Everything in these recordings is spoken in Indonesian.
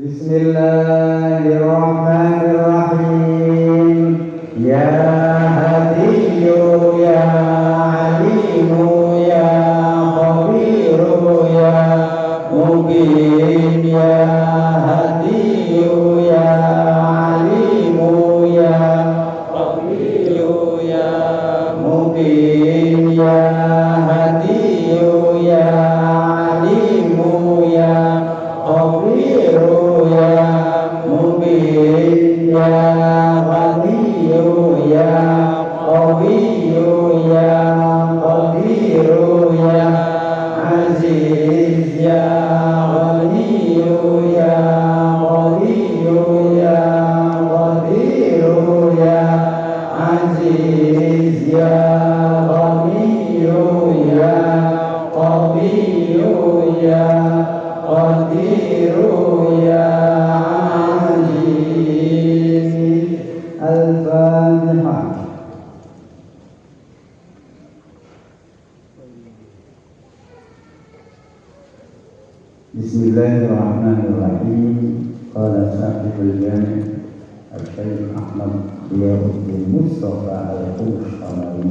Bismillahirrahmanirrahim. Ya Hadiyu ya Alimu ya Khabiru ya Mubin. Ya Hadiyu ya Alimu ya Khabiru ya Mubin. Ya Hadiyu ya Alimu ya Khabiru ya Mubin. Ya Ghaniyu ya Qawiyyu ya Qadiru ya Aziz. Ya Ghaniyu ya Qawiyyu ya Qadiru ya Aziz. Ya Ghaniyu ya Qawiyyu ya Qadiru ya Aziz. Al-Fatihah. Bismillahirrahmanirrahim. Qala sahibul jami' Al-Syaikh Ahmad Riyadhuddin Mustafa Al-Qushamari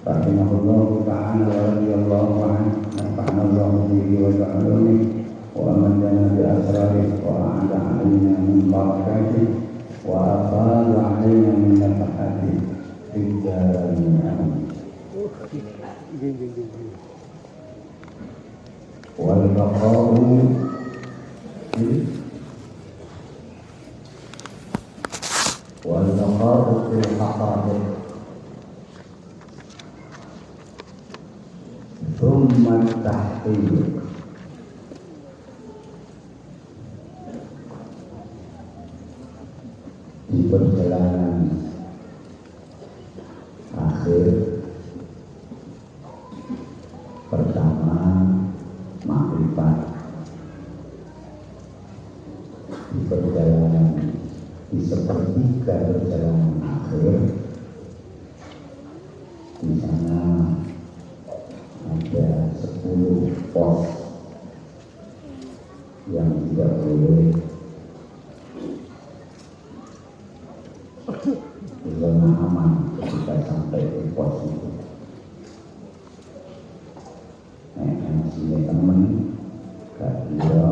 rahimahullahu ta'ala wa radiyallahu anhu. Nafa'ana Allahu bihi wa ta'aluni wa amadana bi asrarih wa a'ada alaina min barakatih wa afadha alaina min nafahati fid darain. Amin. Wal baqa'u fil haqa'iq thumma tahqiq. Di perjalanan akhir pertama makrifat, di perjalanan di sepertiga perjalanan akhir, di sana ada 10 pos yang tidak boleh zona aman ketika sampai ke pos itu. Sini temen gak dia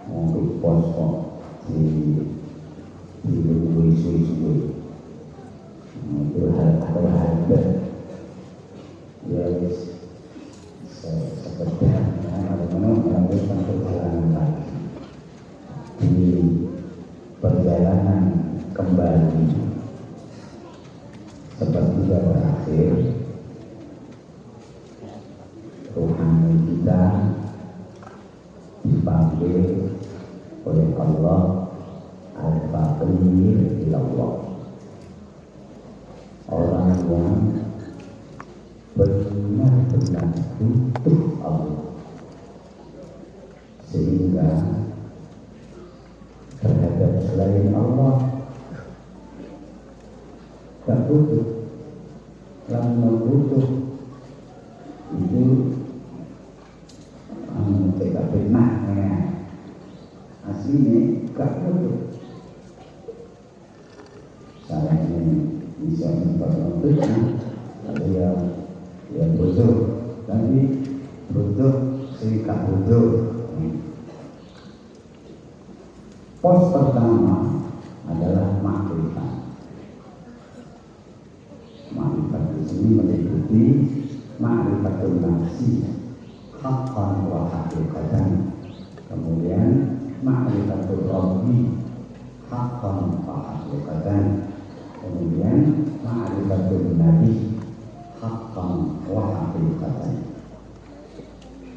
mau ke pos kok di suwi-suwi itu harga ya sekedar melanjutkan perjalanan lagi. Di perjalanan kembali sepertiga berakhir, rohani kita dipanggil oleh Allah al-faqir ilallah, orang yang benar-benar butuh Allah, sehingga terhadap selain Allah tak butuh. Yang butuh itu tidak benar ya. Aslinya gak butuh. Saya ini bisa memperhatikan ada yang butuh, tapi butuh serikat butuh. Pos pertama adalah makrifat. Makrifat di sini meliputi ma'rifatul nafsi haqqan wa haqiqatan, kemudian ma'rifatul rabbi haqqan wa haqiqatan, kemudian ma'rifatul nabi haqqan wa haqiqatan.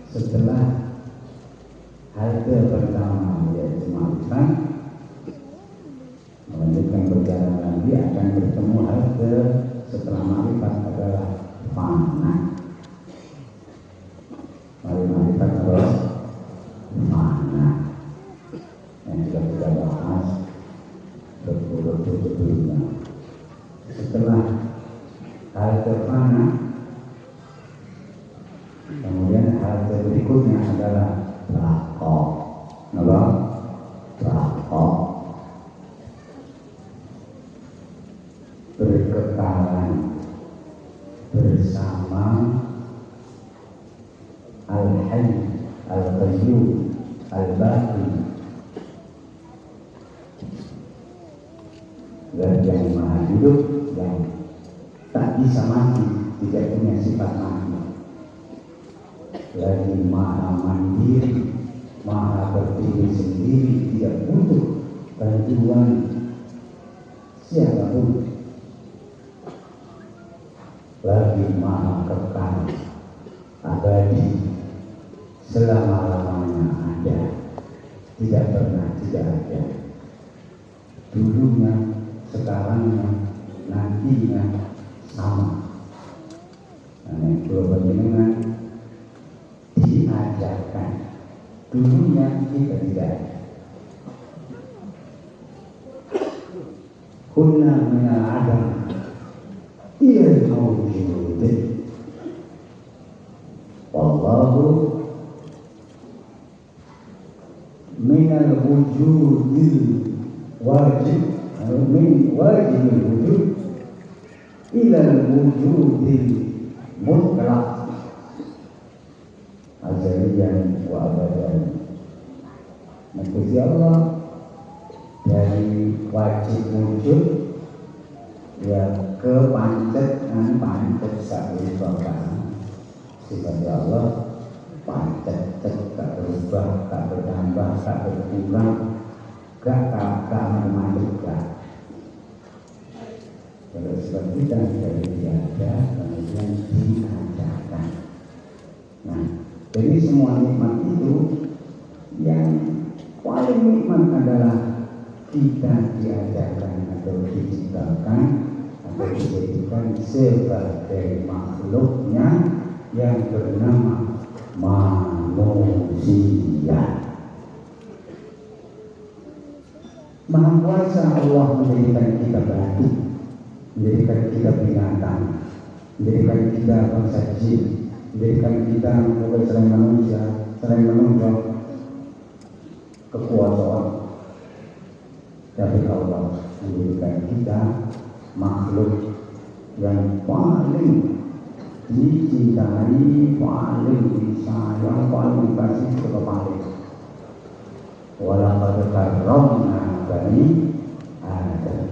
Setelah halte pertama yaitu makrifat, melanjutkan perjalanan dia akan bertemu halte setelah makrifat adalah fana. Makrifat adalah fana yang sudah kita bahas berpuluh-puluh sebelumnya. Setelah halte fana, kemudian halte berikutnya adalah laqa. Al-Qayyum, Al-Baqi, dan yang maha hidup, yang tak bisa mati, tidak punya sifat mati, lagi maha mandiri, maha berdiri sendiri, tidak butuh bantuan siapapun, lagi maha kekal, abadi, selama-lamanya ada, tidak pernah tidak ada, dulunya, sekarangnya, nantinya sama. Nah, kalau bagaimana diajarkan, dulunya kita tidak ada. Kunna minal adam ilal mawjud. Wallahu minal wujudil wajib, min wajibul wujud ilal wujudil mutlaq azaliyan wa abadan. Maksudnya Allah dari wajib wujud ya ke pancet dan pancet sahabat sebagai Allah pancet tak berubah, tak bertambah, tak berkurang, gak macam-macam. Kalau sebab kita dari tiada kemudian diajarkan. Nah, jadi semua nikmat itu yang paling nikmat adalah kita diajarkan atau diciptakan atau dijadikan sebagai makhluknya yang bernama manusia. Maha kuasa Allah menjadikan kita batu, menjadikan kita binatang, menjadikan kita bangsa jin, menjadikan kita bukan selain manusia, selain menunjuk kekuasaan. Tapi Allah menjadikan kita makhluk yang paling dicintai, paling disayang, paling dikasih kepada walaqad karramna bani Adam.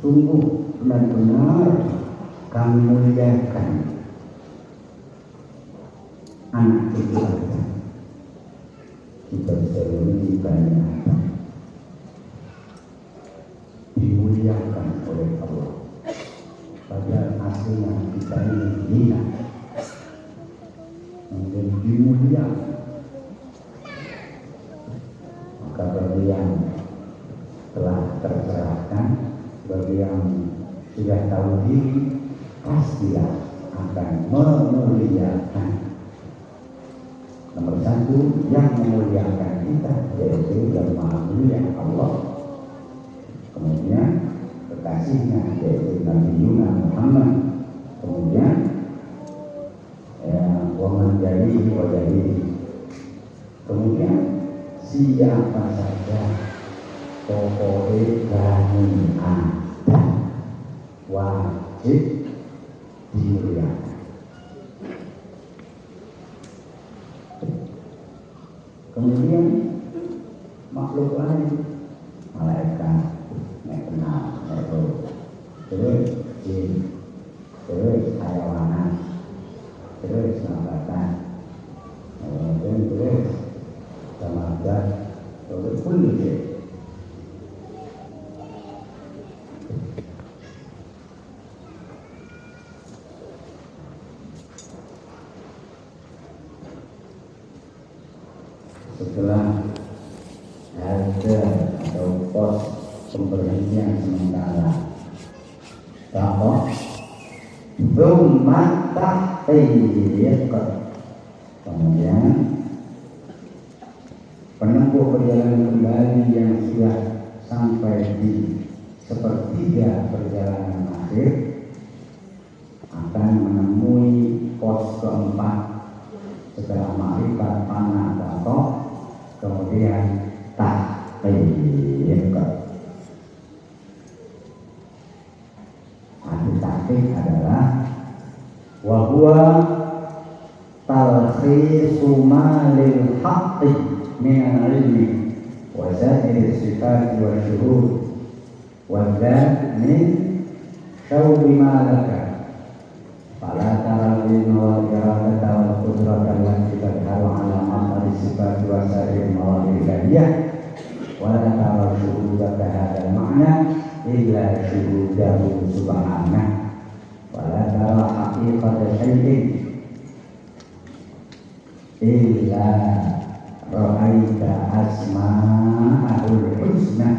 Sungguh benar-benar kami muliakan anak cucu Adam. Kita selalu banyak dimuliakan oleh Allah. Padahal aslinya kita ini hina, mungkin dimuliakan. Maka bagi yang telah tercerahkan, bagi yang sudah tahu diri, pastilah akan memuliakan. Nomor satu yang memuliakan kita yaitu yang Maha Mulia Allah. Kemudian kekasihnya yaitu Nabi Muhammad. Kemudian waman jadi wajadi. Kemudian siapa saja pokoknya Bani Adam wajib dimuliakan. Kemudian makhluk lain, malaikat, kenal, terus jin, terus hayawanat, terus nabatan, terus ramadan, terus kulli. Setelah ada atau pos pemberhentian sementara bahwa belum mata kemudian penempuh perjalanan kembali yang sudah sampai di sepertiga perjalanan akhir akan menemui pos keempat setelah makrifat panah atau kemudian tahqiq. Arti tahqiq adalah wahwa talkhisu ma lil haqqi min al-ilmi wa zairi sifat wa syuhud wa dzat min syawbi ma laka fala tara lil iradata wal qudrata allati tadharu ala maqari sifat wa zairi mawadi ilahiyah wa la tara syuhudata hadzal ma'na illa syuhudahu subhanahu wa la tara haqiqata syai'in illa ra'aita asma'ahul husna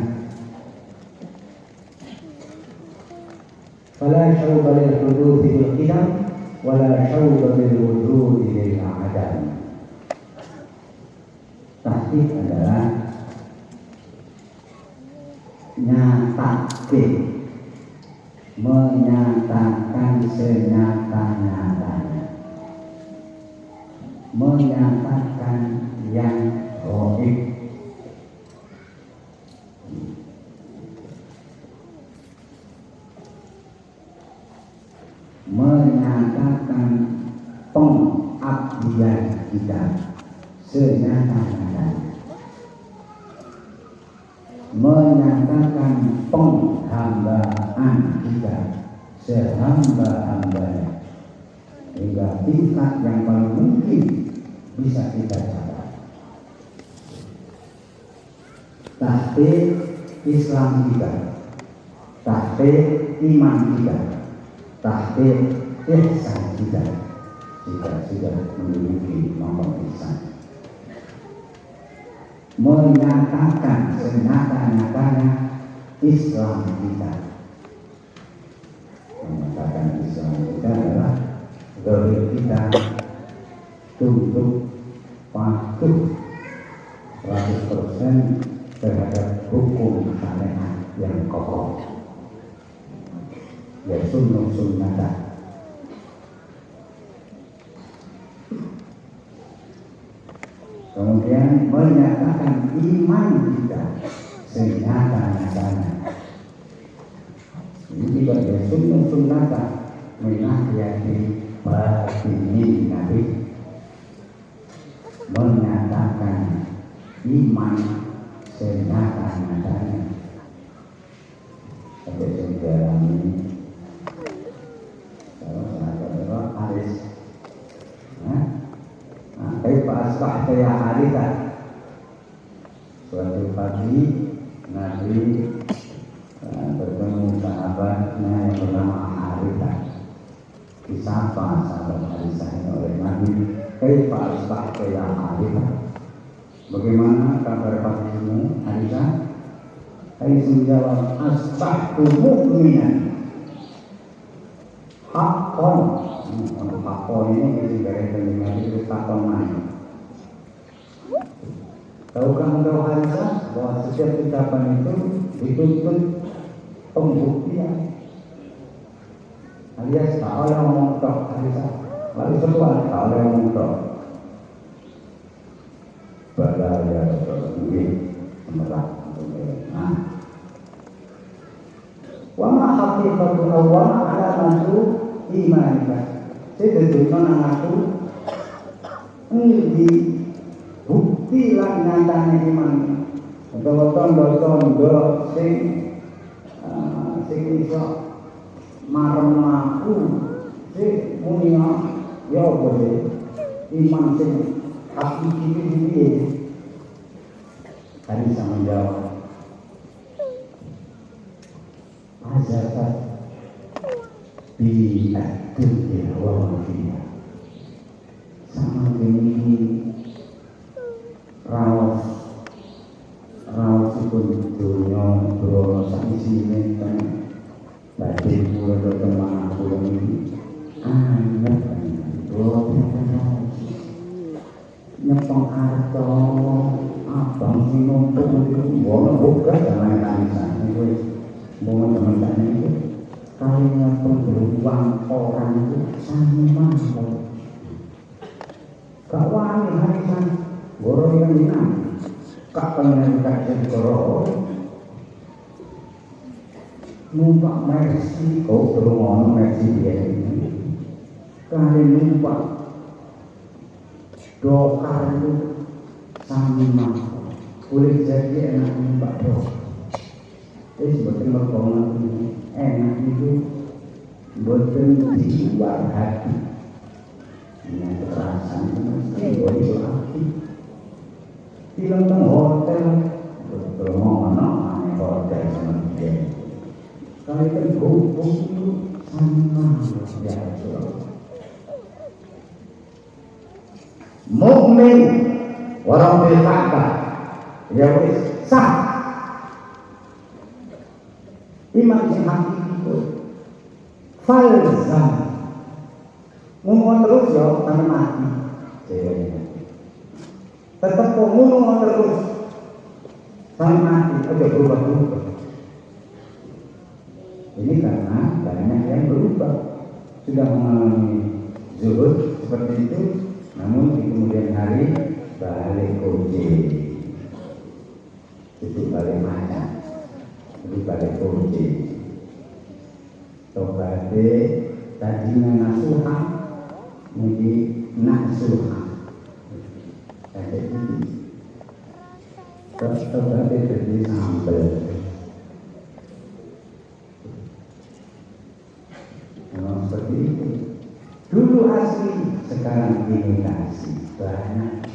fala syauba lil huduthi bil qidam wala syauba lil wujudi lil adam. Tahqiq adalah nyatakan, menyatakan senyata-nyatanya, menyatakan yang gaib, menyatakan pengabdian kita senyata-nyatanya, menyatakan penghambaan kita sehamba-hambanya hingga tingkat yang paling mungkin bisa kita capai. Tahqiq Islam kita, tahqiq iman kita, tahqiq ihsan kita jika sudah memiliki nomor ihsan, menyatakan senyata-nyatanya Islam kita. Menyatakan Islam kita adalah zahir kita tunduk patuh 100% terhadap hukum syariat yang kokoh, ya sunnah. Kemudian menyatakan iman kita senyata-nyatanya. Ini juga ya sunnah menahiyati batinin Nabi, menyatakan iman senyata-nyatanya. Sampai sekarang ini kalau sahabat Haris, kaifa asbahta ya Haritha. Suatu pagi Nabi bertemu sahabatnya yang bernama Haritha. Disapa sahabat Haritha ini oleh Nabi, kaifa asbahta ya Haritha. Bagaimana kabar pagimu Haritha? Haritha menjawab, asbahtu mu'minan haqqan. Hakon ini dari pendengar itu hakon mana? Tahukah engkau Haritha bahwa setiap ucapan itu dituntut pembuktian? Alias tak oleh ngomong tok Haritha, lalu sesuatu tak oleh ngomong tok. Bala ya ini semerah. Nah, wa ma haqiqatu awwal alamatu imanika. Saya tentukan aku di bukti lah nyatanya iman. Atau tondo-tondo sing iso marem aku sing muni ya boleh iman sing hakiki iki. Tadi sama menjawab azabat bi dunia wa mafiha. Sama ini rawas pun dunia berono saksi mentan badhe kula dhateng manapun ini anget nyepong harta abang sing nuntut itu bono buka jalan kanisa itu bono teman-teman itu kalinya penggeruang orang itu sama gak wani harisan goro yang dinam kak pengen dikasih goro numpak mersi kau terus mersi dia ini kali numpak dokar itu sama boleh jadi enak mbak dokar. Jadi sebetulnya berkomentar ini enak itu betul di luar hati. Dengan kekerasan itu mesti boleh berarti. Film tentang hotel, betul mana hotel sama dia. Kalau itu gubuk itu sama ya surau. Mukmin orang berkata, ya wis sah. Iman yang hakiki itu falsam. Ngomong terus ya sampai mati. Tetap ngomong terus sampai mati. Aja berubah-ubah. Ini karena banyak yang berubah, sudah mengalami zuhud seperti itu, namun di kemudian hari balik koje, itu balik macam, itu balik koje. Tobate tadinya nasuha, menjadi nasuha. Jadi tobate jadi sambal. Seperti itu. Dulu asli, sekarang imitasi banyak.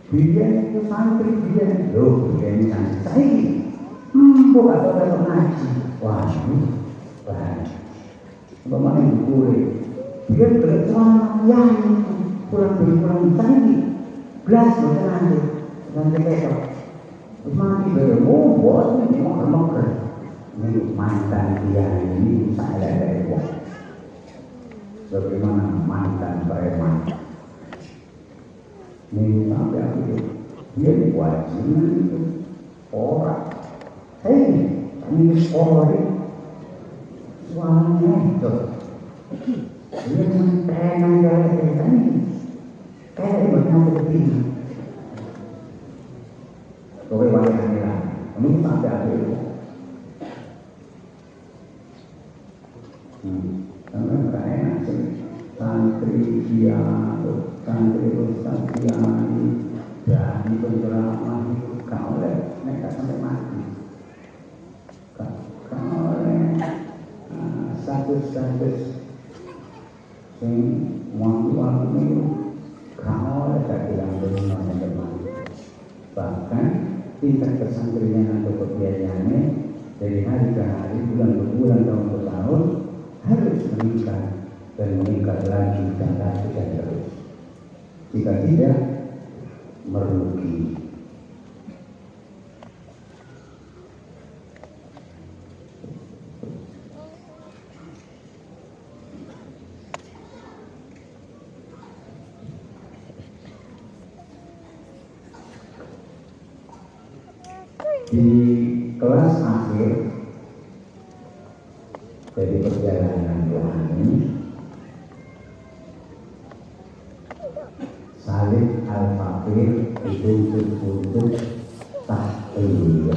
Biar itu santri biar, loh biar ini santri. Bukan ada ngaji. Wah, banyak. Bagaimana yang dikulik? Biar bercelana yang pulang santri. Belas bukan nanti, nanti besok. Mati bermohon, ini moker-moker. Ini mantan dia ini saya dari bawah. Bagaimana mantan preman? Ini sampai aku dia diwajibkan itu orang. Ini orang suaminya itu. Dia mentenan dari ini. Kayak bagaimana begini? Kowe wayang lah. Ini sampai aku itu. Karena mereka enak sih santri dia, santri ustaz dia dan penceramah itu kau oleh mereka sampai mati, kau oleh status yang waktu itu kau oleh tak bilang benar sampai mati. Bahkan tingkat kesantrinya atau kebiayaannya dari hari ke hari, bulan ke bulan, tahun ke tahun harus meningkat dan meningkat lagi dan lagi dan terus. Jika tidak, merugi. Di kelas akhir dari perjalanan Tuhan ini, salib al-fakir itu untuk tahqiq,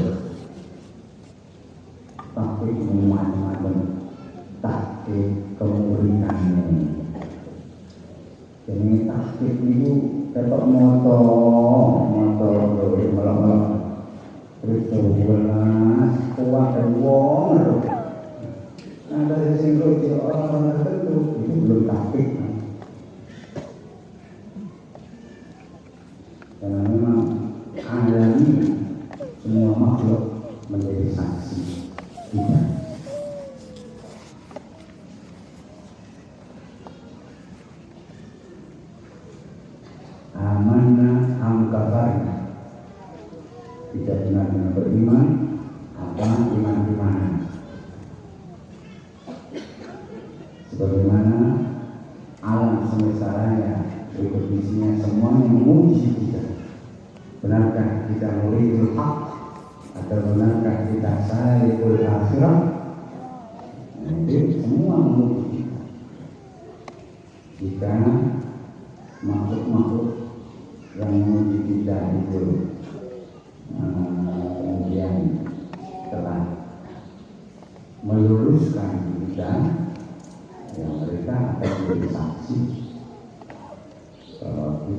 tapi memandang tahqiq kemuridannya. Jadi tahqiq itu dapat moto malam-malam terus jelas kuat dan wong. Ada sisi orang tertentu itu belum tahqiq. Karena memang alami semua makhluk menjadi saksi. Tidak. Amanah am-kafarna. Tidak benar-benar beriman apa iman-imanan. Sebagaimana alam semesta raya berikut isinya semuanya menguji kita. Benarkah kita muridul haq atau benarkah kita salikul akhirah? Jadi semua menguji kita. Jika makhluk-makhluk yang menguji kita itu kemudian telah meluluskan kita, yang mereka akan menjadi saksi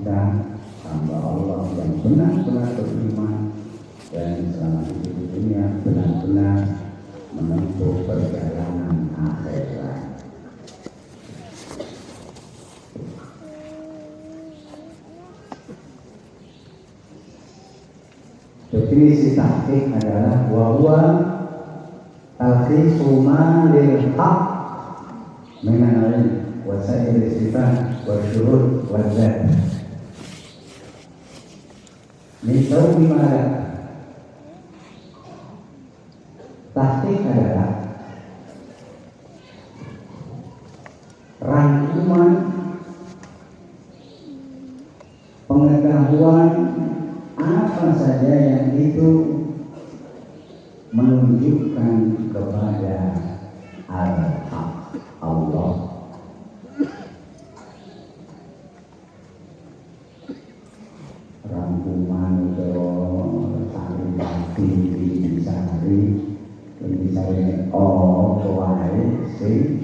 kita hamba Allah yang benar-benar beriman dan selama hidup di dunia benar-benar menempuh perjalanan akhirat. Definisi tahqiq adalah bahwa talqisu ma lil haq min al-ilm wa sa'ir sifat wa syurut wa zat min tawbi ma'ala. Tahqiq adalah rangkuman pengetahuan apa saja yang itu menunjukkan kepada al-haq Allah. Rangkuman itu sari hati disari oh wae sing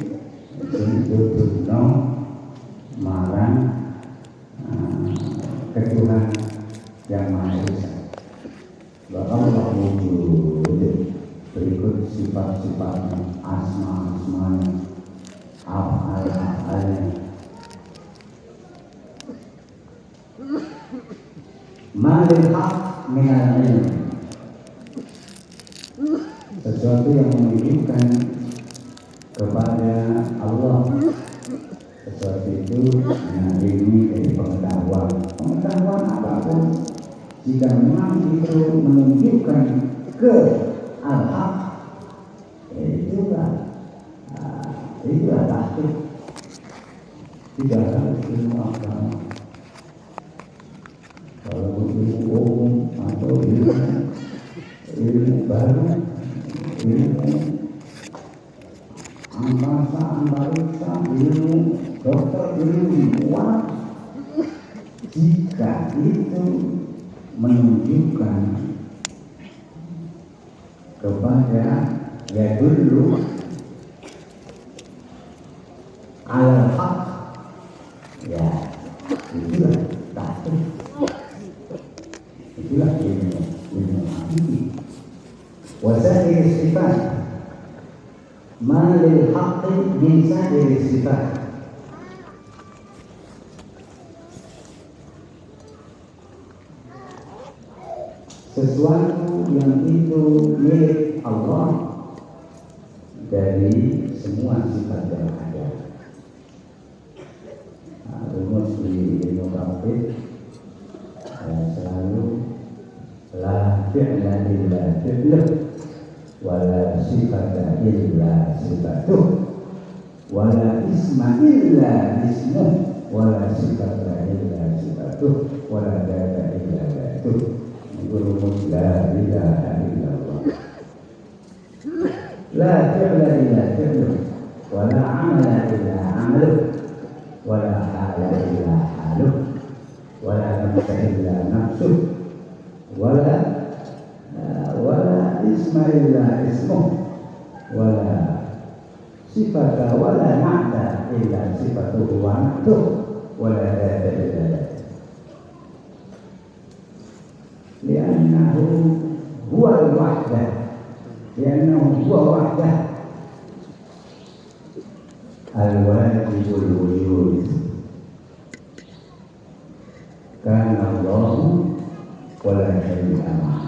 dudukno marang ketuhanan yang Maha Esa. Allah wujud, berikut sifat-sifatnya, asma-asmanya, af'al-af'alnya. Malil haq minal ilm, sesuatu yang menunjukkan kepada Allah. Sesuatu itu ini dari pengetahuan apapun, jika memang itu menunjukkan ke al-haq, itulah tahqiq. Tidak harus ilmu agama. Kalau ilmu umum atau ilmu baru, ilmu angkasa, antariksa, ilmu dokter, ilmu kuat, jika itu menunjukkan kepada ya dulu al-haq, ya itulah tahqiq, itulah ilmu hakiki. Wasair sifat ma lil haqqi min sa'ir sifat. Sesuatu yang itu milik Allah dari semua sifat yang ada. Rumus di ilmu tauhid selalu la fi'la illa fi'luh wa la sifata illa sifatuh wa la isma illa ismuh wa la sifata illa sifatuh wa la data illa datuh. Rumus la ilaha illallah, la fi'la illa fi'luh wa la amala illa amaluh wa la hala illa haluh wa la nafsa illa nafsuh wa la isma illa ismuh wa la sifata wa la na'ta illa sifatuhu wa na'tuh wa la data illa datuh. لأنه هو الوحدة، لأنه هو وحده الواجب الوجود. كان الله ولا شيء معه.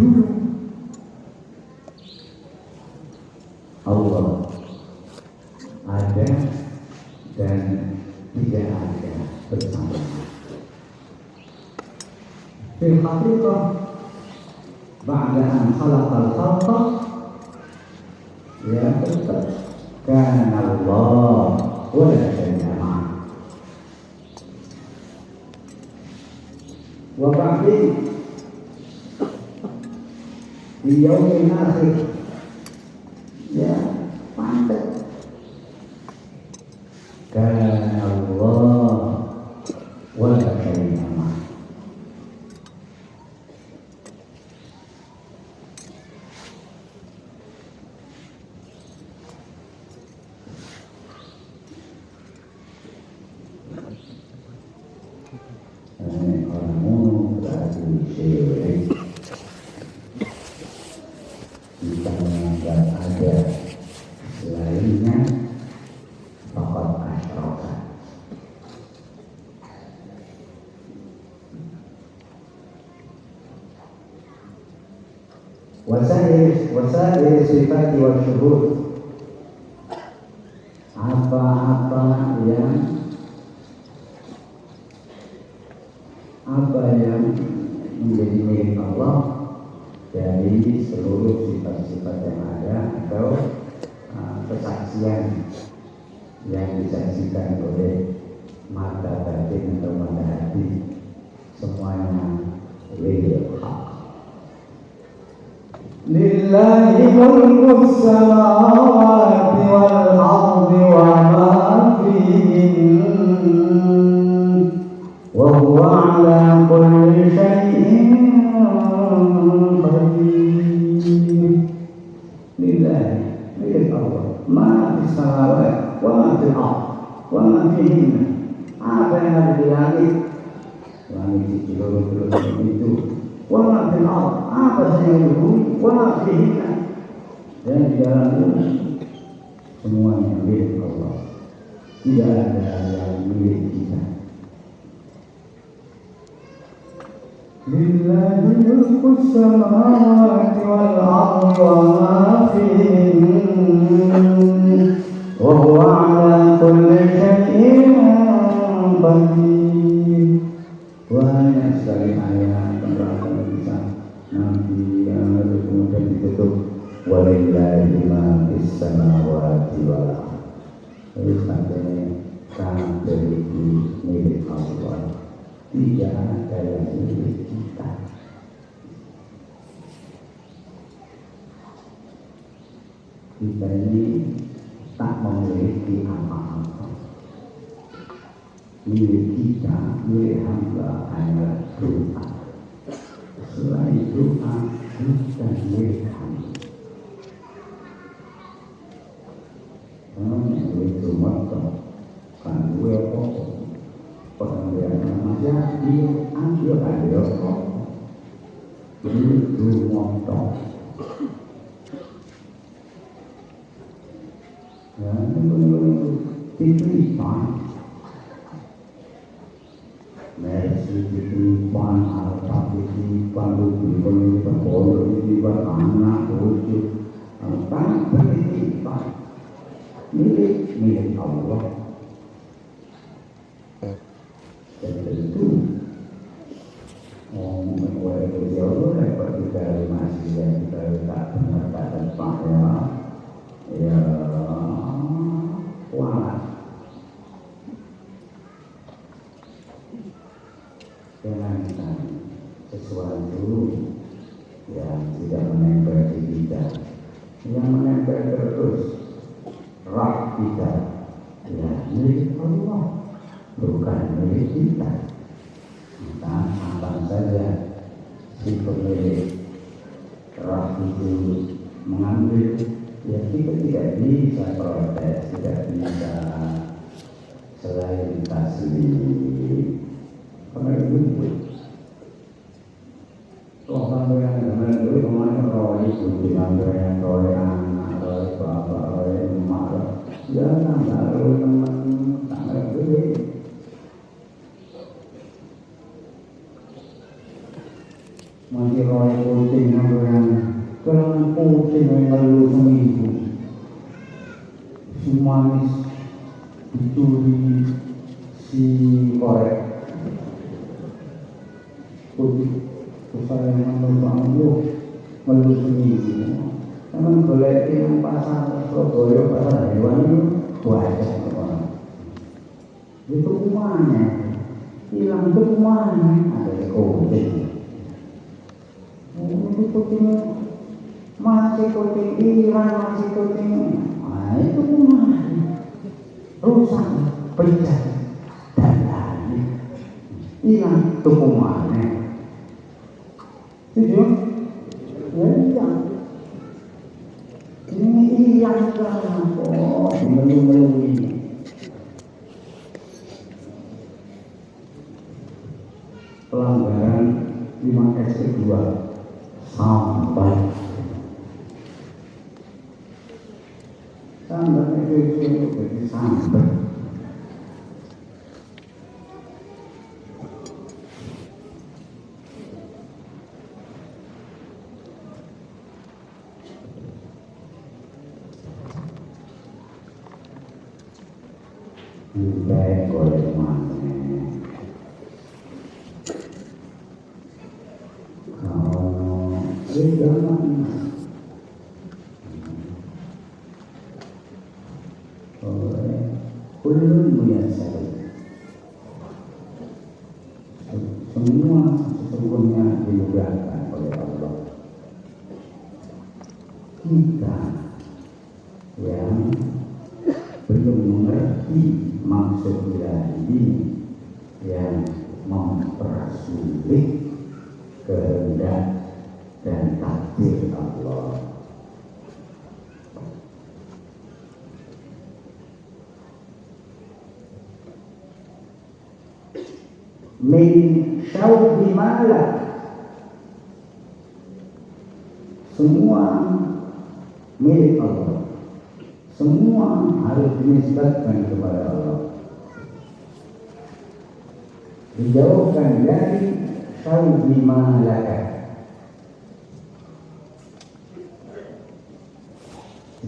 Dulu Allah ada dan tidak ada bersama. Fil haqiqah ba'da an khalaqal khalqa ya tetap kana Allah wa la syai'a ma'ah. Wa ba'di di yaumil akhir ya pantas kana Allah wa la syai'a ma'ah. sifat wa syuhud. Apa-apa yang menjadi milik Allah dari seluruh sifat-sifat yang ada atau kesaksian yang disaksikan oleh mata batin atau mata hati, semuanya lil haq. Lillahi mulkus samawati wal ardi wa ma fihin wa huwa ala kulli syai'in qadir. Lillahi milik Allah ma fis samawati wa ma fil ardi wa ma fihin. Apa yang ada di langit di seluruh itu, wa ma fil ardi, apa saja yang di bumi, wa ma fihin, dan di dalam bumi, semuanya milik Allah. Tidak ada yang milik kita. Lillahi mulkus samawati wal ardi wa ma fihin wa huwa ala kulli syai'in qadir. Banyak sekali ayat penerangkan bisa nanti yang lalu kemudian ditutup walillahi ma fis samawati wal ardi. Terus katanya kabeh itu milik Allah. Tidak ada yang milik kita. Kita ini tak memiliki apa-apa. Milik kita, milik hamba hanyalah doa. Selain doa, bukan milik hamba. Itu motor, kan gue pokok. Pengambilan namanya diambil kok. Itu motor. Ya, titipan. Mercy titipan, alfa titipan, titipan, pondok titipan, anak, cucu, tanpa titipan. Milik Allah. Dan tentu memulai berjauh dapat kita masih yang kita tak pernah tempat ya kuat. Jangan sesuatu yang tidak menempel di kita, yang menempel terus roh kita, ya milik Allah, bukan milik kita. Maka apa saja si pemilik roh itu mengambil, ya kita tidak bisa protes, tidak bisa selain taslim. Karena itu orang yang dengan itu kemana roh itu dengan roh anak, roh bapak, roh emak, jangan lalu teman tangga dulu. Masih roh kucing yang kalau kucing yang lalu seminggu, si manis dicuri si korek. Supaya melulu seminggu. Emang boleh yang pasar Surabaya, pasar hewan itu banyak orang. Itu rumahnya, hilang itu rumahnya ada di kucing. Itu kucing masih kucing hilang, masih kucing. Nah itu rumahnya rusak, pecah, dan hilang itu rumahnya. Tujuh, ya hilang. Ini hilang kan? Oh, melulu ini. Pelanggaran 5S2 sampai itu jadi sampai. Baik oleh mana kalau zaman oleh ulun muyasar semua sesungguhnya dimudahkan oleh Allah. Kita yang belum mengerti maksud ini yang mempersulit kehendak dan takdir Allah. Min syauhi malak, semua milik Allah, semua harus dinisbatkan kepada Allah. Dijauhkan dari syauhi malak.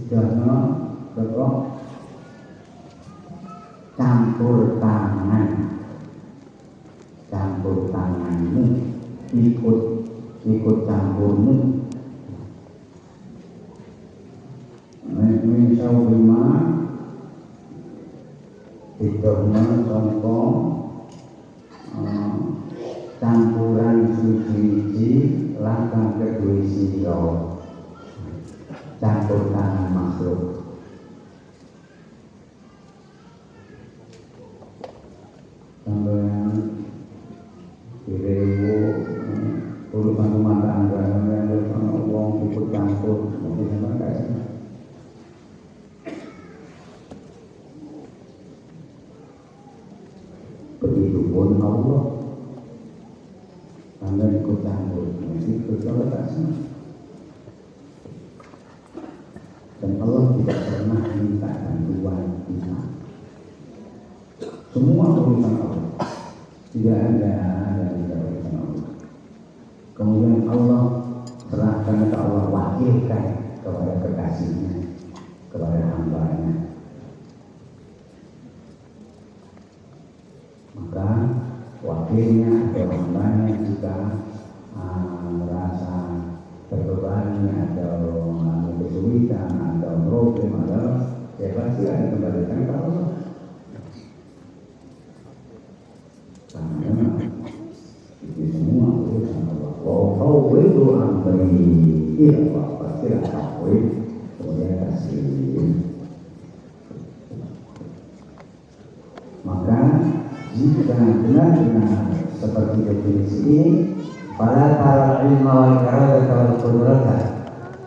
Karena betul campur tanganmu, ikut campurmu. Misal lima itu contoh campuran suci langkah kedua siro. Campur tangan makhluk. Sampai direwu urusan rumah tangga yang urusan uang ikut campur mungkin sama kayak begitu pun Allah anda ikut campur mesti bersolidaritas. Dan Allah tidak pernah minta bantuan kita. Semua urusan Allah, tidak ada yang tidak urusan Allah. Kemudian Allah serahkan ke Allah, wakilkan kepada kekasihnya, kepada hambanya. Maka wakilnya atau hambanya jika merasa terbebani atau kesulitan atau problem atau ya pasti akan kembalikan ke Allah. Karena itu semua urusan Allah. Kau itu amri, iya Allah pasti akan kemudian kasih. Maka jika benar-benar seperti definisi ini, pada para ilmu wal karamah wal qudrah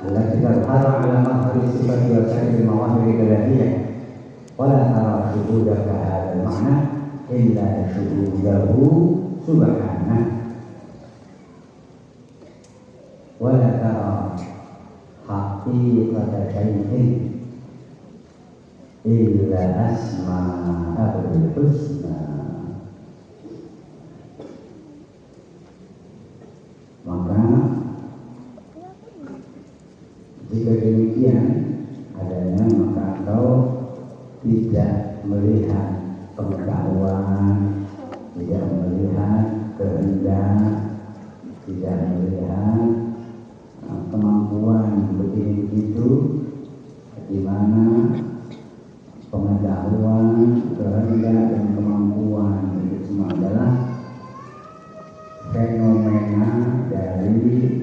التي تظهر على مظهر الصفة وسائر المواهب الإلهية ولا ترى شهودك هذا المعنى إلا شهوده سبحانه ولا ترى حقيقة شيء إلا أسماءه الحسنى. Maka jika demikian adanya, maka engkau tidak melihat pengetahuan, tidak melihat kehendak, tidak melihat kemampuan begini begitu, di mana pengetahuan, kehendak dan kemampuan itu semua adalah fenomena dari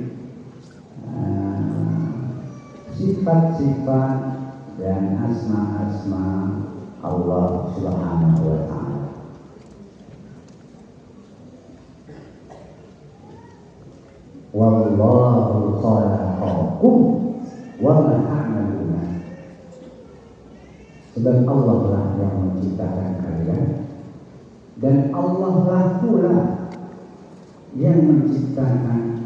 sifat-sifat dan asma-asma Allah Subhanahu wa Ta'ala. Wallahu khalaqakum wa ma ta'maluna. Sebab Allah lah yang menciptakan kalian dan Allah lah pula yang menciptakan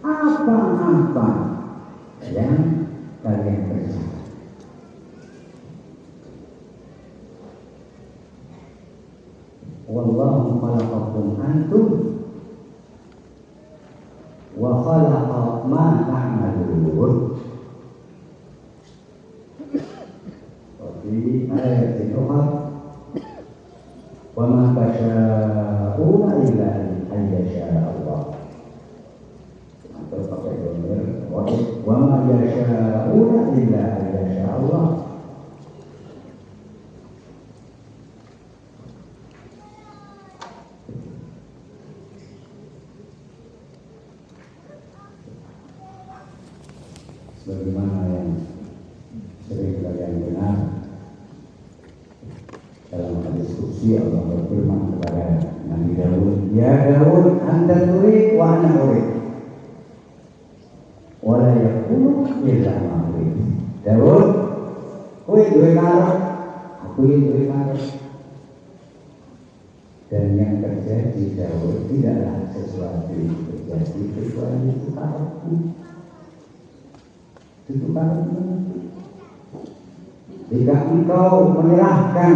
apa-apa yang kalian kerjakan. Wallahu khalaqakum antum wa khalaqa ma ta'malun. Di ayat yang wa ma tasyauna illa an yasha Allah. Atau pakai domir wa ma yasyauna illa an yasha Allah. Sebagaimana yang sering kalian dengar dalam hadis qudsi, Allah berfirman kepada Nabi Daud, ya Daud, anta turid wa ana urid, wa la yakunu illa ma urid. Daud, kowe duwe karep, aku duwe karep. Dan yang terjadi Daud tidaklah sesuatu yang terjadi kecuali itu karepku. Itu karepmu. Jika engkau menyerahkan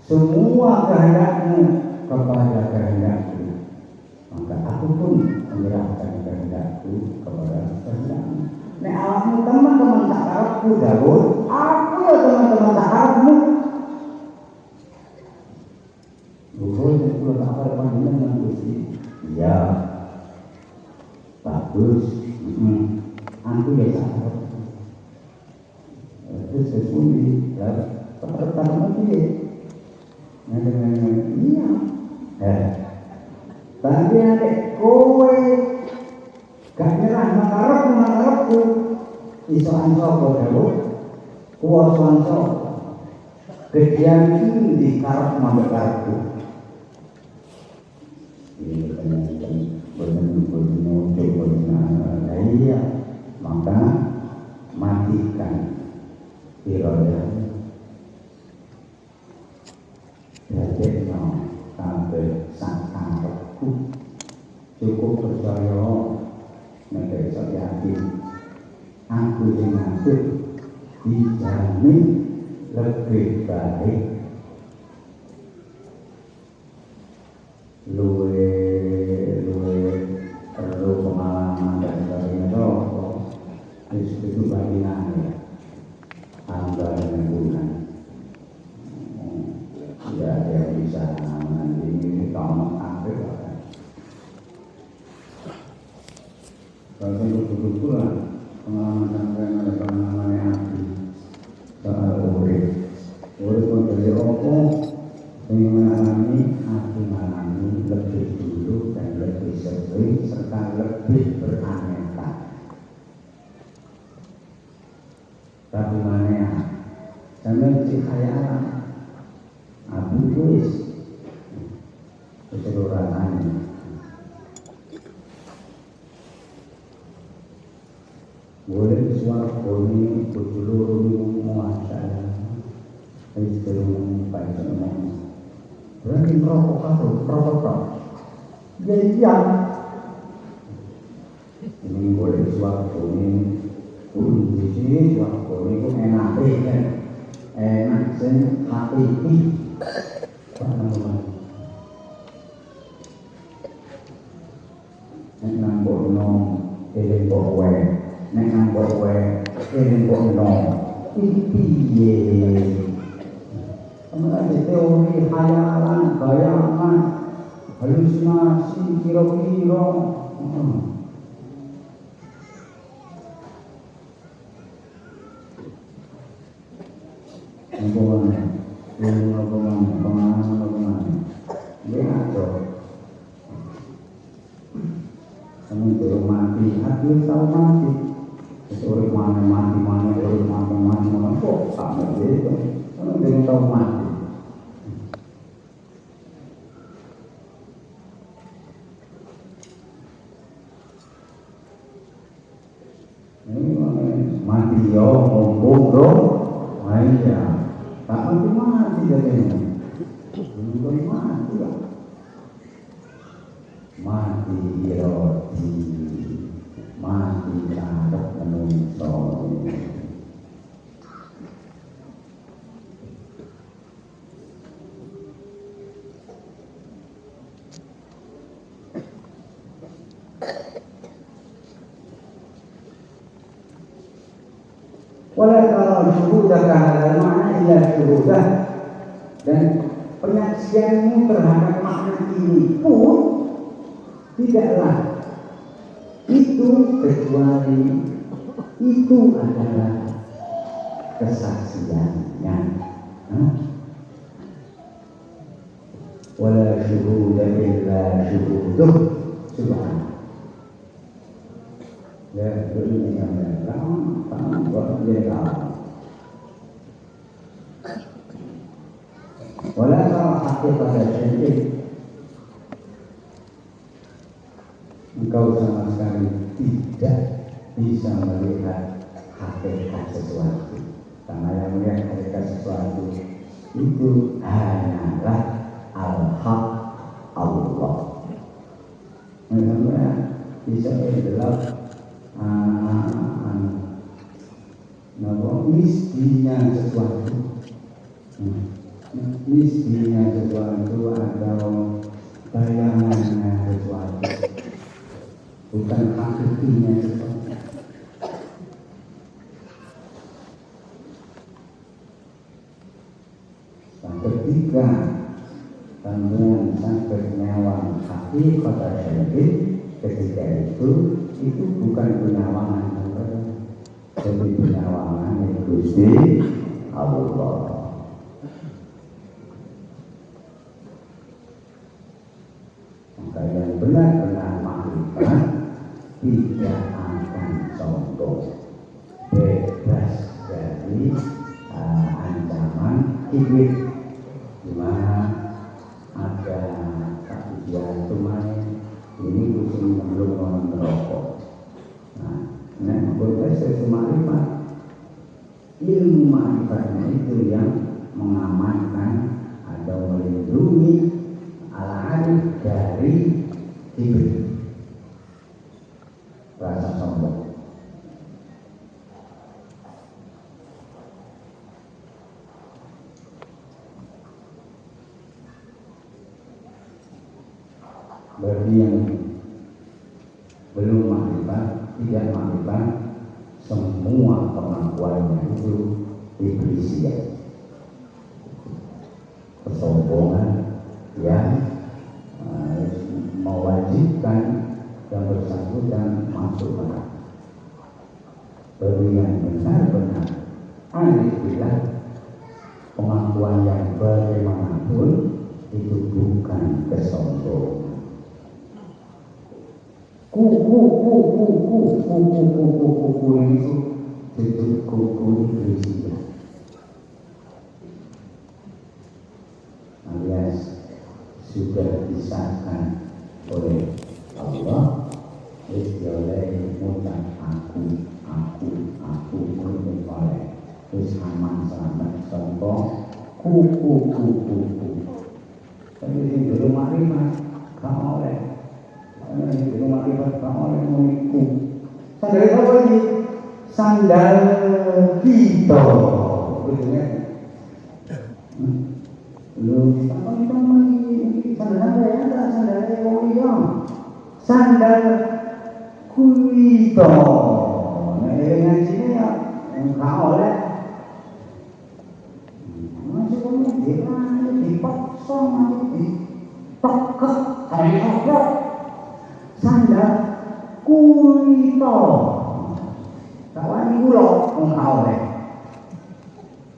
semua kehendakmu kepada kehendakku, maka aku pun menyerahkan kehendakku kepada kehendakmu. Nek awakmu teman-teman tak karepku Daud, aku ya teman-teman tak karepmu. Bukan itu tak karep panjenengan Gusti. Iya. Bagus. Aku ya tak karep. Terus sesuai ya, pertama dia, iya, tapi adek kowe gak nyerah makarepku, iso ansop kowe, kuasa ansop, kejadian ini di karep makarepku. Ini kan benar-benar iya, maka matikan iroda dadekno sampai sakarepku. Cukup percaya nek iso yakin aku sing ngatur dijamin lebih baik, luwe perlu pengalaman dan sebagainya. Itu bagiannya tambah dengan bulan. Tidak ada yang bisa menandingi kaum kafir. Kalau betul-betul pengalaman sampai ada pengalaman yang asli soal urip pun dari apa yang mengalami lebih dulu dan lebih sering serta lebih beraneka. Tapi mana ya? Sampai si khayalan, abu tulis keseluruhannya. Boleh suara ini berseluruh muasal, seluruh baik semua. Berarti rokok. Iya. Ini boleh suara ini. Di sini suatu itu enak kan, enak sen hakiki. Nek nambah no, eling bawa, nek nambah bawa, eling bawa no. Piye? Kemudian teori khayalan, bayangan, halusinasi, kira-kira. Pengalaman dia ada kamu baru mati, aku tahu mati seorang mati kok sama gitu kamu belum tahu mati. Ini mati yo ngomong dong, aja tak mati katanya. Belum mati lah. Mati iroti, mati karep menungso. Walau kalau syuhudah kahal makna illa syuhudah, dan penyaksianmu terhadap makna ini pun tidaklah itu kecuali itu adalah kesaksiannya. Wala syuhuda illa syuhuduh subhanallah. Ya, ini yang kamu buat jadi kamu. Wala tara haqiqata syai'in. Engkau sama sekali tidak bisa melihat hakikat sesuatu. Karena yang melihat hakikat sesuatu itu hanyalah al-haq Allah. Mereka bisa adalah mestinya sesuatu, mestinya sesuatu atau bayangannya sesuatu, bukan hakikatnya sesuatu. Dan ketika kandungan sampai nyawang hakikat syai'in, ketika itu bukan penyawangan tapi penyawangan yang Gusti Allah. Maka yang benar-benar makrifat tidak akan sombong, bebas dari ancaman iblis. Di mana ada kajian tumain ini kucing belum merokok. Nah, berbasis makrifat, ilmu makrifatnya itu yang mengamankan atau melindungi al-arif dari kibir, rasa sombong. Bagi yang belum makrifat, tidak makrifat, semua pengakuannya itu iblisiah, kesombongan yang mewajibkan yang bersangkutan masuk neraka. Bagi yang benar-benar arif billah, pengakuan yang bagaimanapun itu bukan kesombongan. Kuku itu kuku iblisiah, alias sudah disahkan oleh Allah, oleh mengucap aku menurut oleh terus aman selamat sombong kuku. Tapi di rumah lima kau oleh di rumah lima kau oleh menipu. Sandal apa ini? Sandal kita, betul. Lu teman-teman ini sandal apa ya? Sandal Ewolia, sandal kuito. Nah, dengan sini ya engkau oleh masih kamu dipaksa nanti dipaksa kayak sandal kuito. Kawan ulo engkau oleh.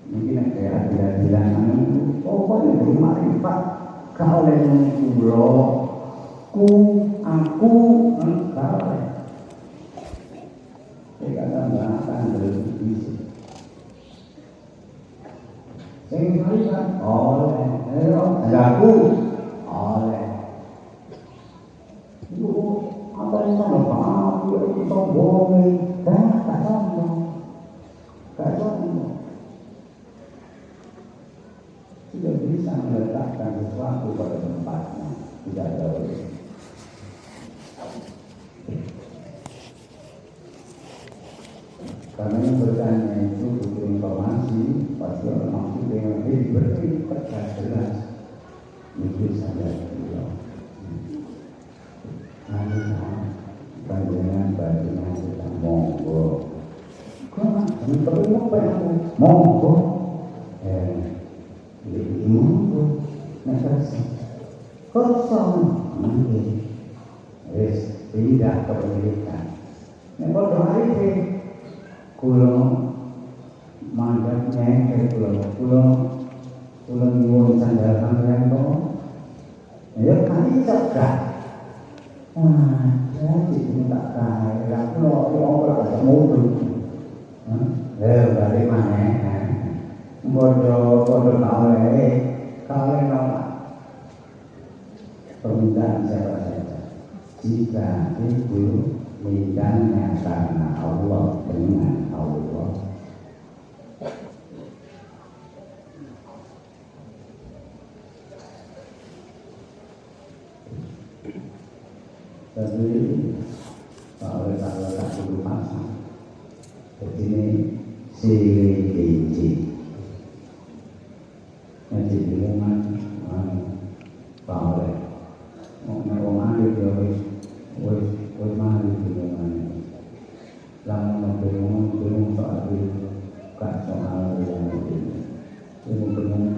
Mungkin ada bilang pokoknya dari makrifat kau oleh ulo aku engkau oleh. Saya bahkan berisi. Saya makrifat oleh aku oleh. Itu apa yang sama Pak? Itu sombong, tak sombong. Sudah bisa meletakkan sesuatu pada tempatnya, tidak ada oleh. Karena yang bertanya itu butuh informasi, pasti orang maksud dengan diberi peta jelas, itu sadar beliau. Kandungan bajunya kita monggo. Kau perlu apa yang monggo? Monggo. nek kosong mungkin wis pindah kepemilikan nek padha arife kula mandhap nyengker kula nyuwun sandal sampeyan kok ya kan iso gak jadi tak kaya lah kula ora kok mudun balik maneh padha kale permintaan siapa saja jika itu mintanya karena Allah dengan Allah tapi kalau tak perlu pasang begini silih nanti bilangan boleh mau mandi dia wis mandi bilangan lama belum soal itu kan soal yang belum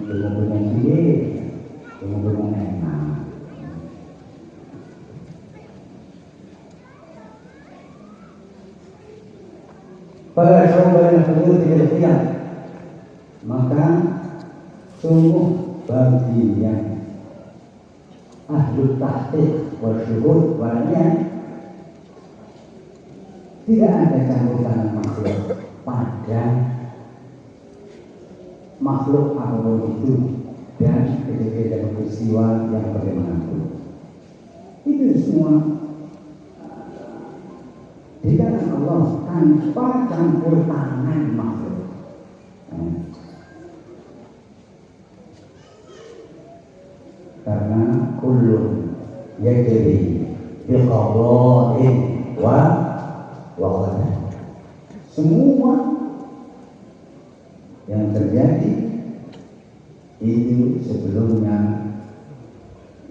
dia belum enak pada sahabat yang kedua tidak maka sungguh bagi yang ahli tahqiq wal syuhud walanya tidak ada campur tangan makhluk pada makhluk apapun itu dan kejadian peristiwa yang bagaimanapun itu semua di dalam Allah tanpa campur tangan makhluk. Karena kullun yajri biqada'in wa qadar. Semua yang terjadi itu sebelumnya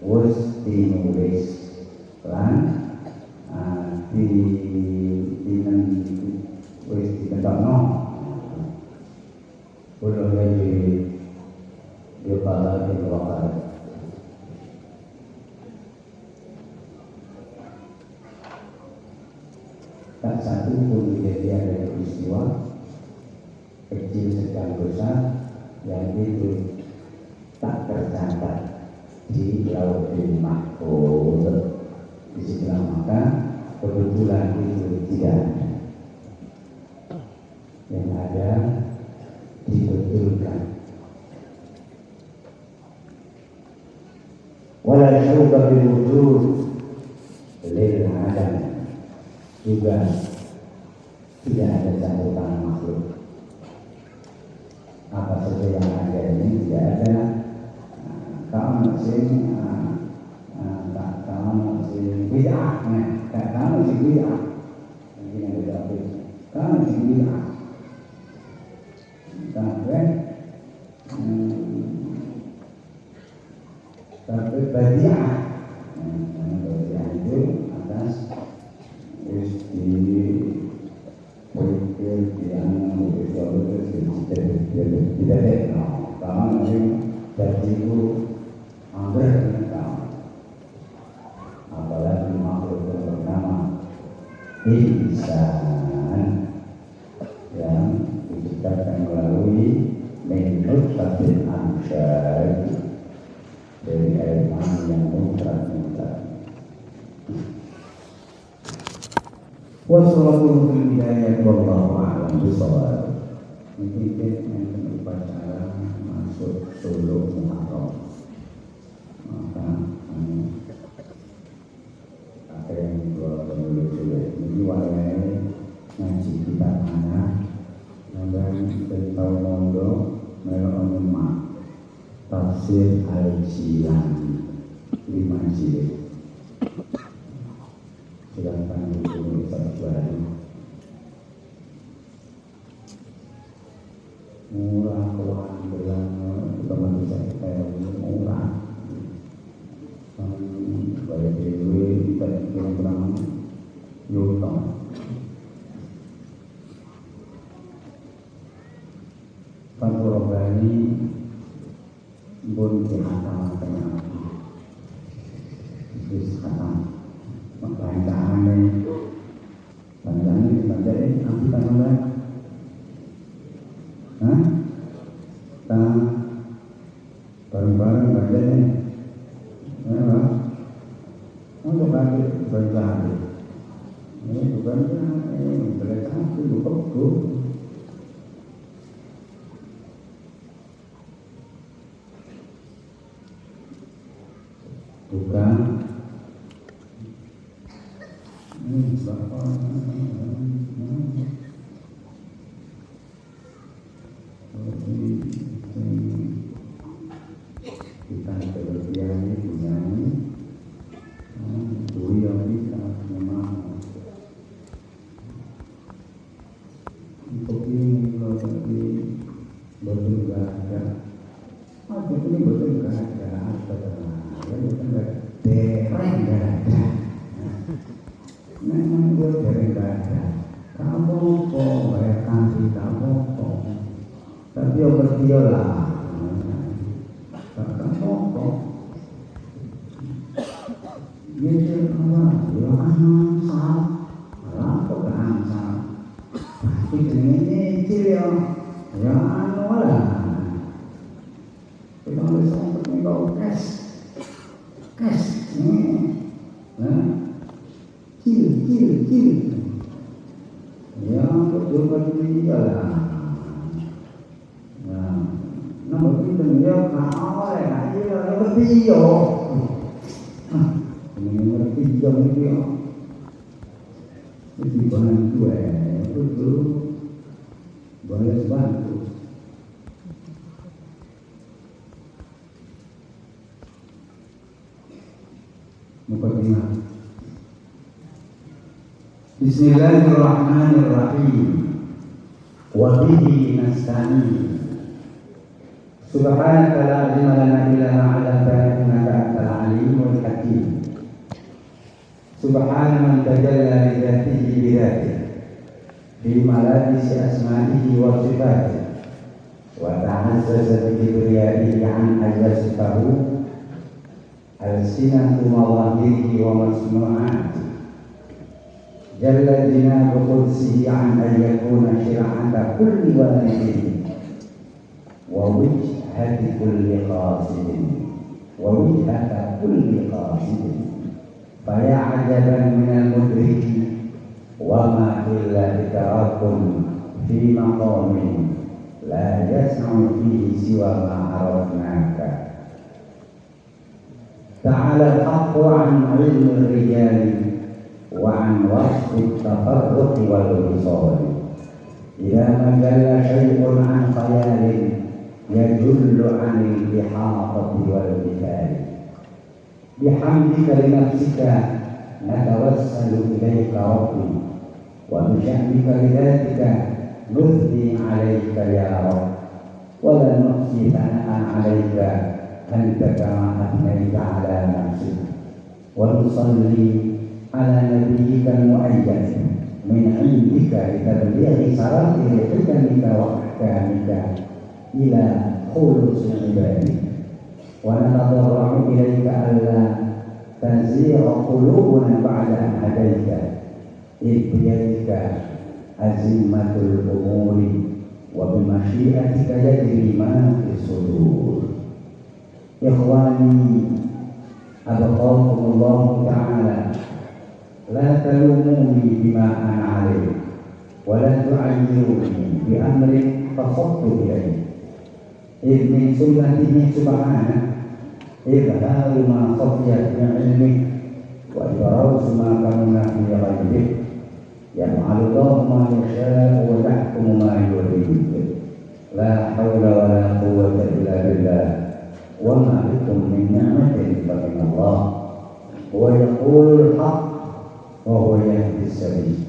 wis dinulis lan wis diketokno kulo lagi di kala di wakar tak satu pun kejadian dari peristiwa kecil sedang besar yang itu tak tercatat di Lauhul Mahfuz. Di sebelah maka kebetulan itu tidak ada. Yang ada dibetulkan. Wala syauka bil wujud lil adam juga tidak ada campur tangan makhluk. Apa saja yang ada ini tidak ada. Kamu masih bid'ah, kamu masih bid'ah. Ini yang beda. Kamu masih bid'ah. Tapi badi'ah. Badi'ah itu atas isti berikir yang tidak ada. Kamu masih jadi itu hampir dengan kamu. Apalagi makhluk yang bernama insan yang diciptakan melalui nutfatil amsyad dari air mani yang mutlak. Wassalamualaikum warahmatullahi wabarakatuh. Ini yang upacara masuk Solo Muharram. Maka ada yang dua sulit. Ini warnanya ngaji kita mana? Namanya tentang mondo melonema tafsir al-Jilani 5 jilid. Silakan ditulis satu-satu. Murah keluhan bilang teman saya murah. Baik dewi dan kilogram yutong. Fathul Rabbani Bun kata kena bis kata makanya panjangnya panjangnya apa namanya? Hah? Bareng-bareng panjangnya, ya? Untuk bagi berjalan, ini bukan berjalan itu betul. Bukan ini siapa kita berbicara dengan dua kita memang untuk ini kalau tadi betul ada apa ini betul ada apa dereng gak ada. Memang gue dereng gak ada. Kamu kok bayar kasih kamu kok. Tapi obat dia lah. Kamu kok. Gitu apa? Ya ansal. Apa ke ansal? Tapi ini cil ya anu lah. Kita harus untuk mengkau cash, cil, ya betul dia lah. Nah, nama kita dia kau lah, dia lebih yo. Ini lebih jauh dia. Itu bantu itu boleh bantu. Mukaddimah. Bismillahirrahmanirrahim. Wa bihi nasta'in. Subhanaka la ilma lana illa ma 'allamtana innaka antal alimul hakim. Subhana man tajalla li dzatihi bi dzatihi bi malabisi asma'ihi wa sifatihi wa ta'azzaza bi kibriyaihi an ajlasihi al-sinatu mawahirihi wa masnu'ati jalla jinabu qudsihi an ayyakuna syir'ata kulli walidin wa wijhati kulli qasidin wa wijhata kulli qasidin faya ajaban minal mudriki wa ma illa bitarakum fi maqamin la yas'u fihi siwa ma arafnaka ta'ala al-haqqu an ilmi rijali wa an wasfi tafarruqi wal wisali idza majalla syai'un an khayalin yadullu an al-ihatati wal mithali bihamdika li nafsika natawassalu ilayka rabbi wa bisya'nika li dhatika nuzdi alayka ya rabb wa la nuhsi thana'an alayka أنت كما أثنيت على نفسك ونصلي على نبيك المؤيد من عندك لتبليغ سرائر حكمك وأحكامك إلى خلص عبادك ونتضرع إليك ألا تزيغ قلوبنا بعد أن هديت إذ بيدك أزمة الأمور وبمشيئتك يجري ما في الصدور. Ikhwani abaqakumullahu ta'ala la talumuni bima ana alayhi wa la tu'ayyiruni bi amrin fakhadtu ilayhi idh min sunnatihi subhanahu idharu ma khafiyat min ilmi wa ibrazu ma kamuna fi ghaibihi yaf'alu Allahu ma yasha'u wa yahkumu ma yurid la hawla wa la quwwata illa billah wa ma bikum min ni'matin fa min Allah wa yaqulul haqq wa huwa yahdi as-sabil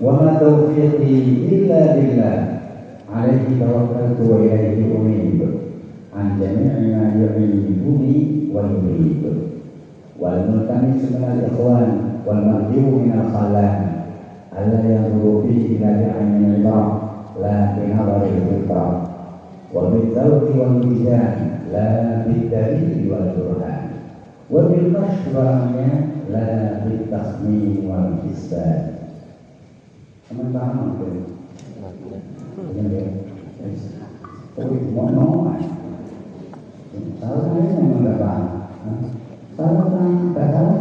wa ma tawfiqi illa billah alaihi tawakkaltu wa ilaihi unib an jami'i ma yu'inibuni wa yurid wal multamis min al-ikhwan wal marjiu min al-khalan alla yanzuru fihi ila bi'ayni al-ibra la bi nadari al-fitra wa bi بالذوق والميزان لا بالدليل والبرهان وبالكشف لا بالتخمين والحسبان. Kamu paham tak? Tapi mau salah ini memang tak paham. Salah tak salah,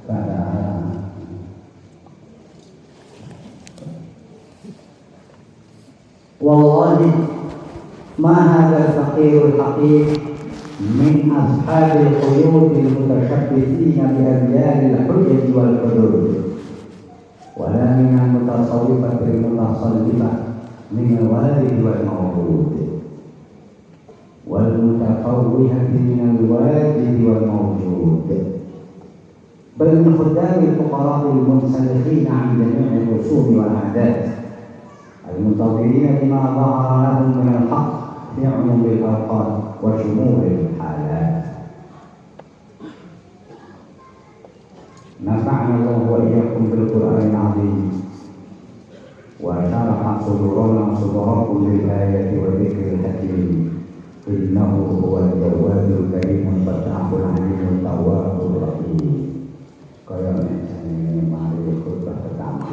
tak ada. Wallahi ma hadha al-faqir al-haqir min ashabil quyud al-mutashabbithina bi adyal al-hujjah wal hudud wala min al-mutasawwifat al-mutasallifah min al-walid wal mawlud wal mutafawwihati min al-wajid wal mawjud bal min khuddam al-fuqara al-munsalifin an jami' al-usul wal a'dad المنتظرين بما ظهر لهم من الحق في عموم الأوقات وشمول الحالات. نفعنا الله وإياكم بالقرآن العظيم وشرح صدوركم بالآية والذكر الحكيم إنه هو الجواد الكريم الفتاح العليم التواب الرحيم. Mari khutbah pertama.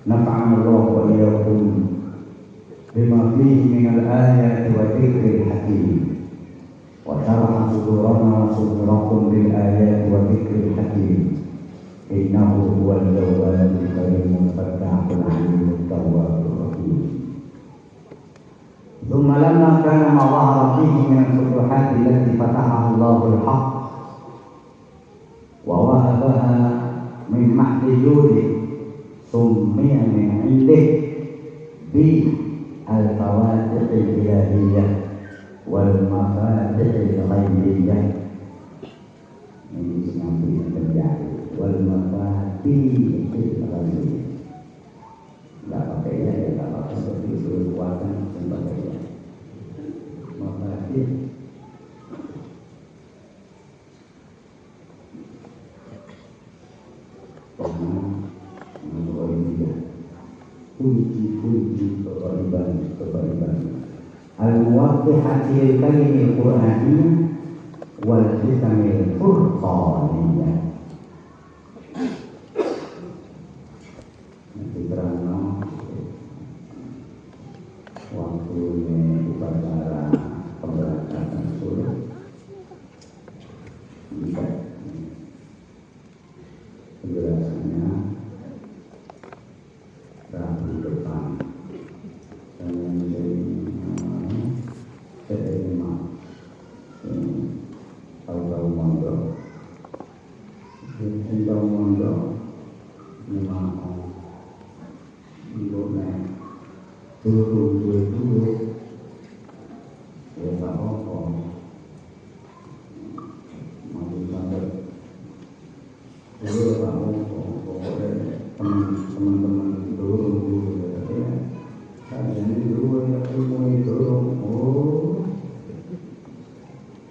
نفعنا الله وإياكم بما فيه من الآيات والذكر الحكيم وشرح صدورنا وصدوركم بالآيات والذكر الحكيم إنه هو الجواد الكريم الفتاح العليم التواب الرحيم. ثم لما كان ما ظهر فيه من الفتوحات التي فتحها الله الحق ووهبها من محض جوده سمي من عنده بالفواتح الإلهية والمفاتح الغيبية والمفاتيح الغيبية. Tidak pakai ya, tidak pakai seperti itu kekuatan sebagainya. Mafatih kunci-kunci kebaikan al-muwaddihatil kalimil qur'aniyah wal hikamil furqaniyah. Nanti terangno waktunya upacara pemberangkatan surah penjelasannya rabu depan dan saya tahu mondok memang untuk naik turun ya tak apa masih sampai dulu tak apa teman-teman dulu ya kalian ini dulu yang ilmu itu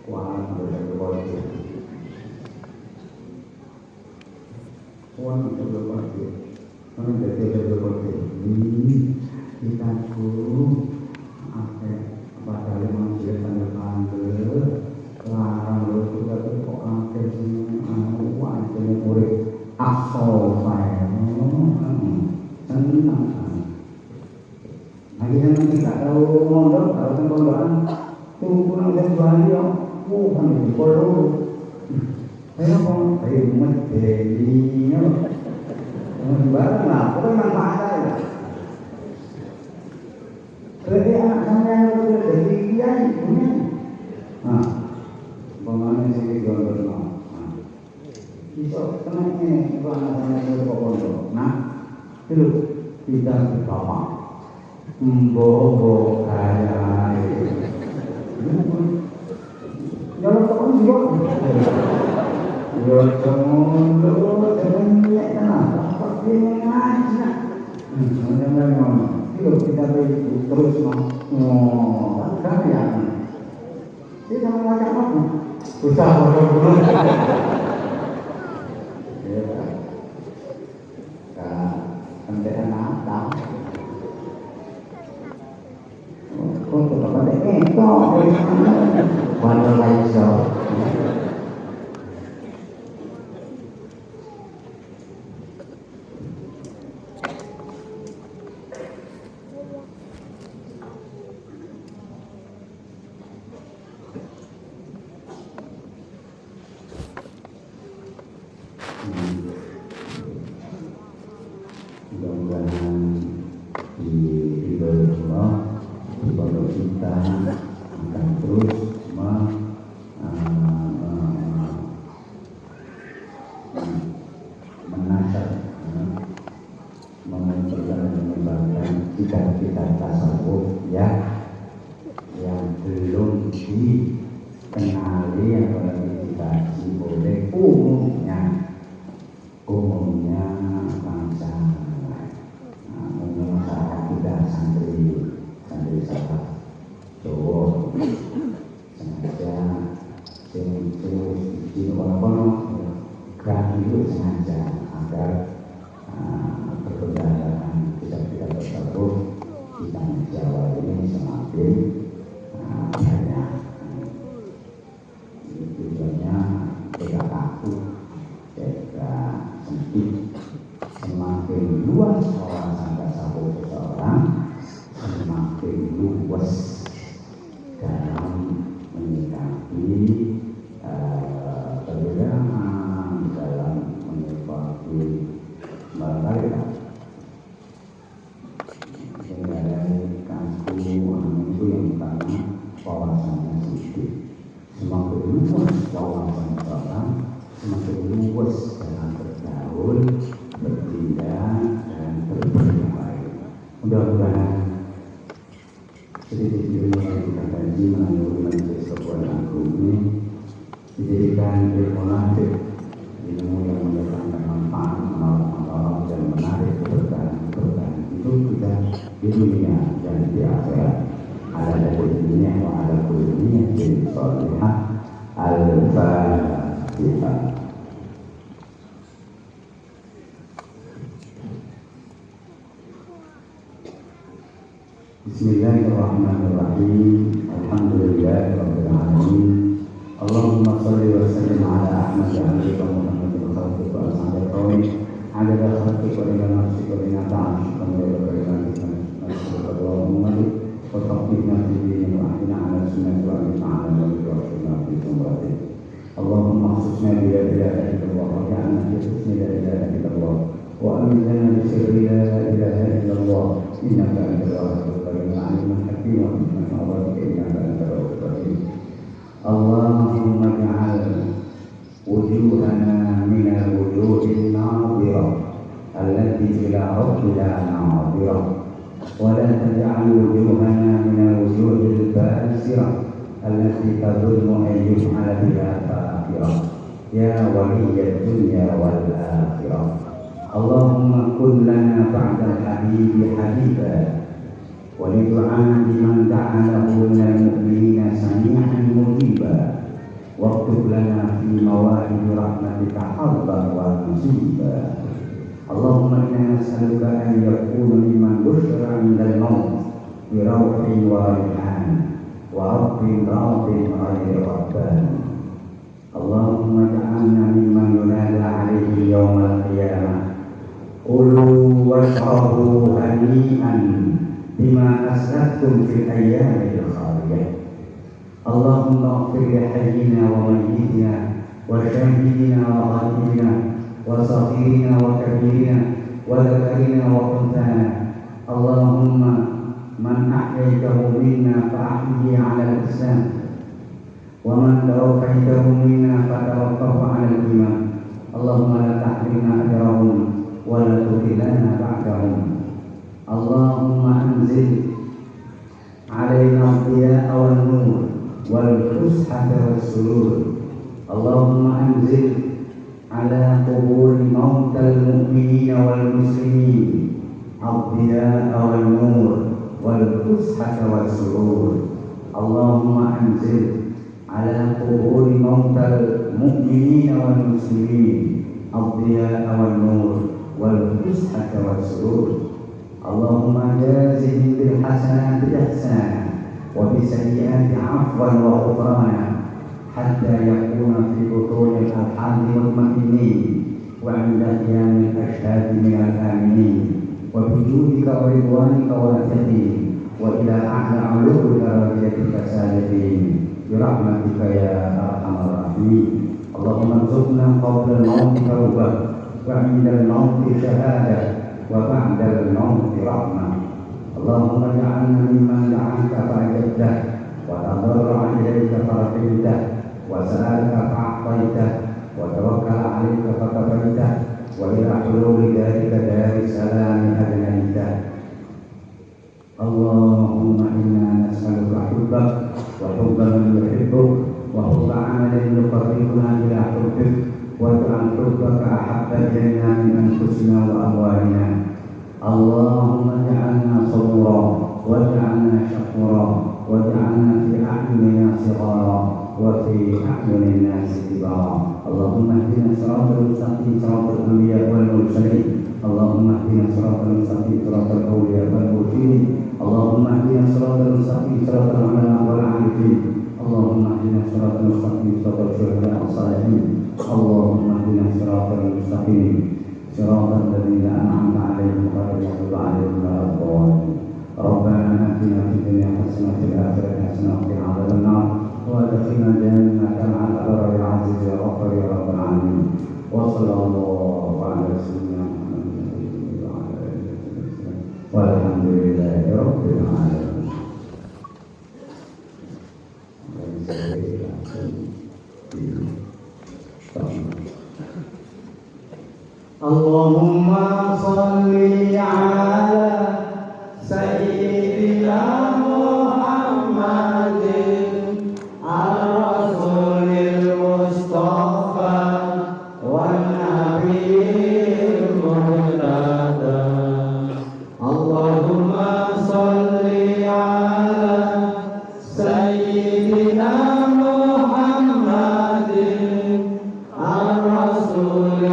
kuat dari politik kuat dari politik mana dari politik ini kita dulu pada manusia tanda panggil larang lo juga kok angkat semua itu murid asal saya senang. Akhirnya nanti tak tahu mondok, tahu pondokan, tunggu nanti balik, bukan di pondok. Saya pun saya medeni, barang lah, bukan manfaat saya. Jadi anak saya itu jadi kiai punya. Nah, bagaimana sih gondol? Bisa tenangnya itu anak saya itu pondok. Nah, itu kita berbapak. Mbobo kaya ya orang juga ya cemolo sebenarnya apa dia ngaji macam-macam itu kita terus mau kaya ini sama macam apa susah bodoh ya kan sampai anak tahu Untuk pada ketok. Pada laiso. Mudah-mudahan diridhoi Allah, ibadah kita akan terus menasar, memunculkan dan mengembangkan cita-cita tasawuf yang belum dikenali apalagi dikaji oleh umumnya bangsa. Masyarakat kita santri sahabat Jawa sengaja di kono kan itu sengaja agar perkembangan kita tersebut di tanah Jawa ini semakin banyak. Tujuannya tidak takut, tidak sempit, semakin luas wawasan tasawuf seseorang, semakin luas dalam menyikapi perbedaan, dalam menyikapi mereka. Sehingga dari kaku itu yang pertama wawasannya sedikit. Semakin luas wawasan seseorang, semakin luas dalam bergaul, bertindak dan berbuat. Mudah-mudahan sedikit ilmu yang kita kaji melalui majelis kekuatan agung ini dijadikan ilmu nafi, ilmu yang mendatangkan manfaat, menolong dan menarik keberkahan hidup kita di dunia dan di akhirat. Ada dunia wa ada dunia di solihah. Al-Fatihah. Bismillahirrahmanirrahim. Alhamdulillahirabbil alamin. Allahumma shalli wa sallim ala Ahmad wa ala Muhammadin khalqi wa ashabihi adada khalqi wa ila nafsi wa ila ta'ashi wa ila Allahumma wa taqbilna fi dini wa ahdina ala sunnati wa ta'ala wa rahmina fi umrati. Allahumma khususna bi la ilaha illallah wa ja'alna fi husni la ilaha illallah wa aminna bi sirri la ilaha illallah innaka antal wahhab alimul hakim wa innaka antal rahim. Allahumma ja'al wujuhana min al-wujuhin nadhirah allati ila rabbina nadhirah wa la taj'al wujuhana min al-wujuhil basirah allati tadhunnu an yuf'ala biha fa'irah ya waliyyad dunya wal akhirah. Allahumma kun lana ba'dal habibi habiba wa li du'a'i man ta'alahu minal mu'minina sami'an mujiba waktub lana fi mawahib rahmatika habban wa musiba. Allahumma inna nas'aluka an yakuna mimman bushra 'indal maut bi rawhin wa rihan wa rabbin radin ghayri rabban. Allahumma ja'alna mimman yunada 'alaihi yawmal qiyamah qulu washrabu hani'an bima aslaftum fil ayyamil khaliyah. Allahumma ighfir li hayyina wa mayyitina wa shahidina wa ghaibina wa saghirina wa kabirina wa dhakarina wa untana. Allahumma man ahyaytahu minna fa ahyihi 'ala al-islam wa man tawaffaytahu minna fa tawaffahu 'ala al-iman. Allahumma la tahrimna ajrahum wa la tudillana ba'dahum. Allahumma anzil 'alaina ad-diya'a wan nur wal fushata was surur. Allahumma anzil 'ala quburi mautal mu'minina wal muslimin ad-diya'a wan nur wal fushata was surur. Allahumma anzil 'ala quburi mautal mu'minina wal muslimin ad-diya'a wan nur wal fushata was surur. Allahumma jazihim bil hasanati ihsana وبسيئات عفوا وغفرانا حتى يكون في بطون الأرحام مطمئنين وعند قيام الأشهاد من الآمنين وبجودك ورضوانك واثقين وإلى أعلى علو درجاتك سالكين برحمتك يا أرحم الراحمين. اللهم ارزقنا قبل الموت توبة وعند الموت شهادة وبعد الموت رحمة. اللهم اجعلنا ممن دعاك فأجبته وتضرع إليك فرحمته وسألك فأعطيته وتوكل عليك فكفيته وإلى حلول ذلك دار السلام أدنيته. اللهم إنا نسألك حبك وحب من يحبك وحب عمل يقربنا إلى حبك واجعل حبك أحب إلينا من أنفسنا وأموالنا. اللهم اجعلنا صبورا واجعلنا شكورا واجعلنا في أعيننا صغارا وفي أعين الناس كبارا. اللهم اهدنا الصراط المستقيم صراط الأنبياء والمرسلين. اللهم اهدنا الصراط المستقيم صراط الأولياء والمرسلين. اللهم اهدنا الصراط المستقيم صراط العلماء والعارفين. اللهم اهدنا الصراط المستقيم صراط الشهداء الصالحين. اللهم اهدنا الصراط المستقيم صراط الذين أنعمت عليهم غير المغضوب عليهم ولا الضالين. ربنا آتنا في الدنيا حسنة وفي الآخرة حسنة وقنا عذاب النار وادخلنا الجنة مع الأبرار يا عزيز يا غفار يا رب العالمين. وصلى الله على سيدنا محمد وعلى آله وسلم والحمد لله رب العالمين. Allahumma sholli ala sayyidina Muhammadin ar-rasulil mustafa wan nabiyil murtada. Allahumma sholli ala sayyidina Muhammadin ar-rasulil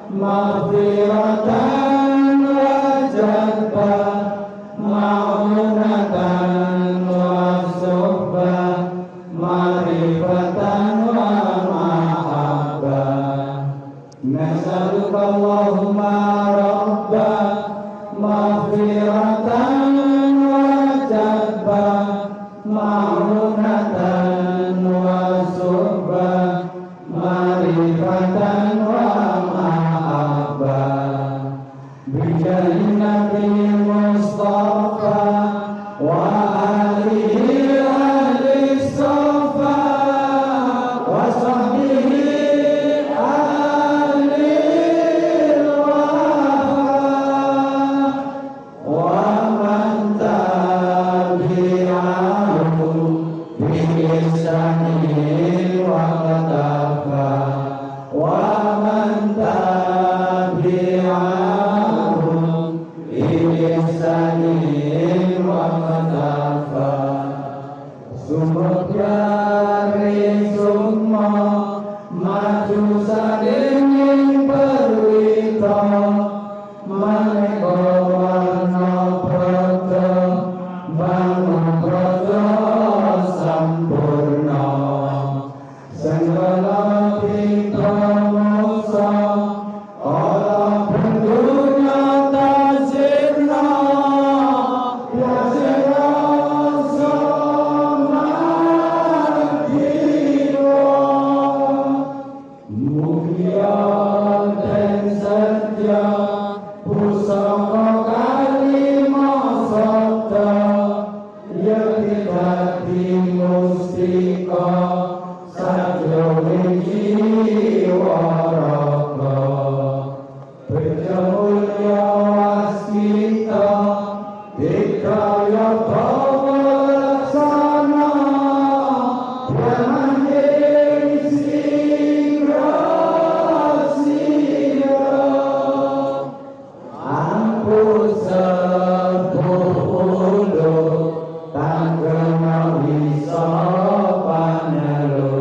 maghfiratan wa jadba ma'unatan wa suhbah ma'rifatan wa mahabbah. Nas'aluka Allahumma rabba maghfiratan wa jadba ma'unatan wa suhbah ma'rifatan wa mahabbah. Bijahin Nabi Mustafa wa alihi ahli sofa wa sahbihi ahli wafa wa man tabi'ahum bi ihsanin wa qatafa wa man tabi'ahum bi ihsanin wa qatafa. Sumut jari summa maju sadenging perwita maneka warna prata bangun prata sampurna segala kita musa ala pendunya tasirna yasira mulia dan setia pusaka kalimah sabda yakidati mustika sajroning jiwa raga berjamulya waskita dikaya bawa laksana brahmane singrasira ampun sepuluh tangga bisa panelo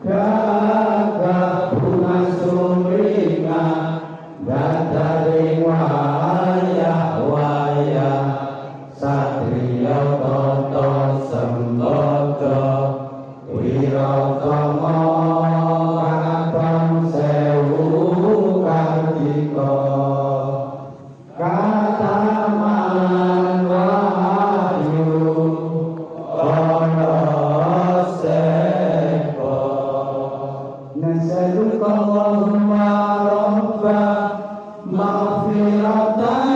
gagah bunga sumringa datari wayah-wayah satria tata sembada wiratama abang sewu kartika kataman wahyu ana sepo. Nas'aluka Allahumma rabba maghfiratan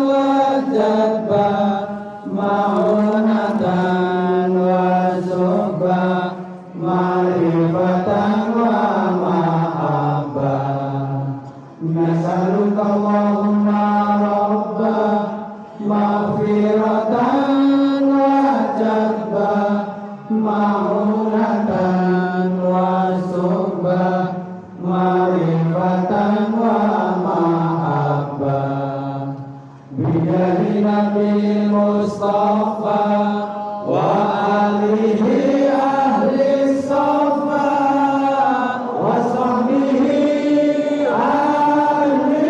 wa jadba ma'unatan wa suhbah ma'rifatan wa mahabbah. Nas'aluka Allahumma rabba maghfiratan wa jadba ma'unatan wa suhbah ma'rifatan wa mahabbah. Bijahi Nabi Mustafa wa alihi ahli sofa wa sahbihi ahli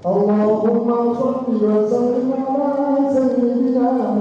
Allahumma sholli wa sallim ala sayyidina